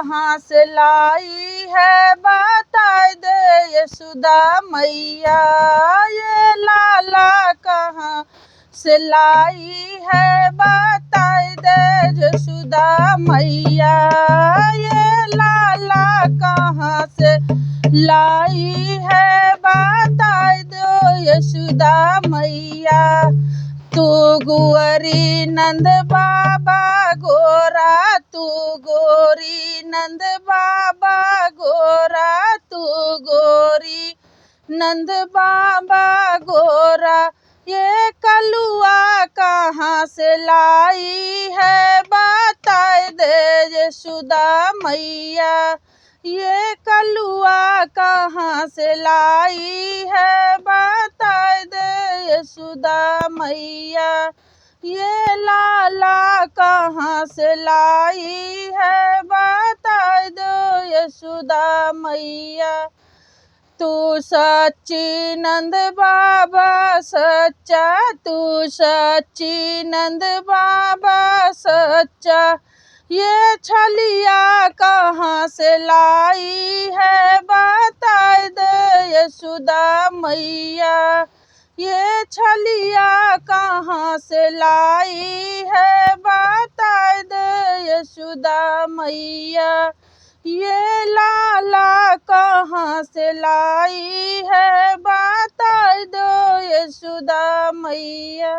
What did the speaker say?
कहाँ से लाई है बता दे यशोदा मैया। ये लाला कहाँ से लाई है बता दे यशोदा मैया। ये लाला कहाँ से लाई है बता दो यशोदा मैया। तू गुअरी नंद बाबा गोरा, तू गोरी नंद बाबा गोरा, तू गोरी नंद बाबा गोरा। ये कलुआ कहाँ से लाई है बता दे यशोदा मैया। ये कलुआ कहाँ से लाई है बता दे यशोदा मैया। ये लाला कहाँ से लाई है बता दो यशोदा मैया। तू सच्ची नंद बाबा सच्चा, तू सच्ची नंद बाबा सच्चा। ये छलिया कहाँ से लाई है बता दे यशोदा मैया। ये छलिया कहाँ से लाई है बता दे यशोदा मैया। ये लाला कहाँ से लाई है बता दो यशोदा मैया।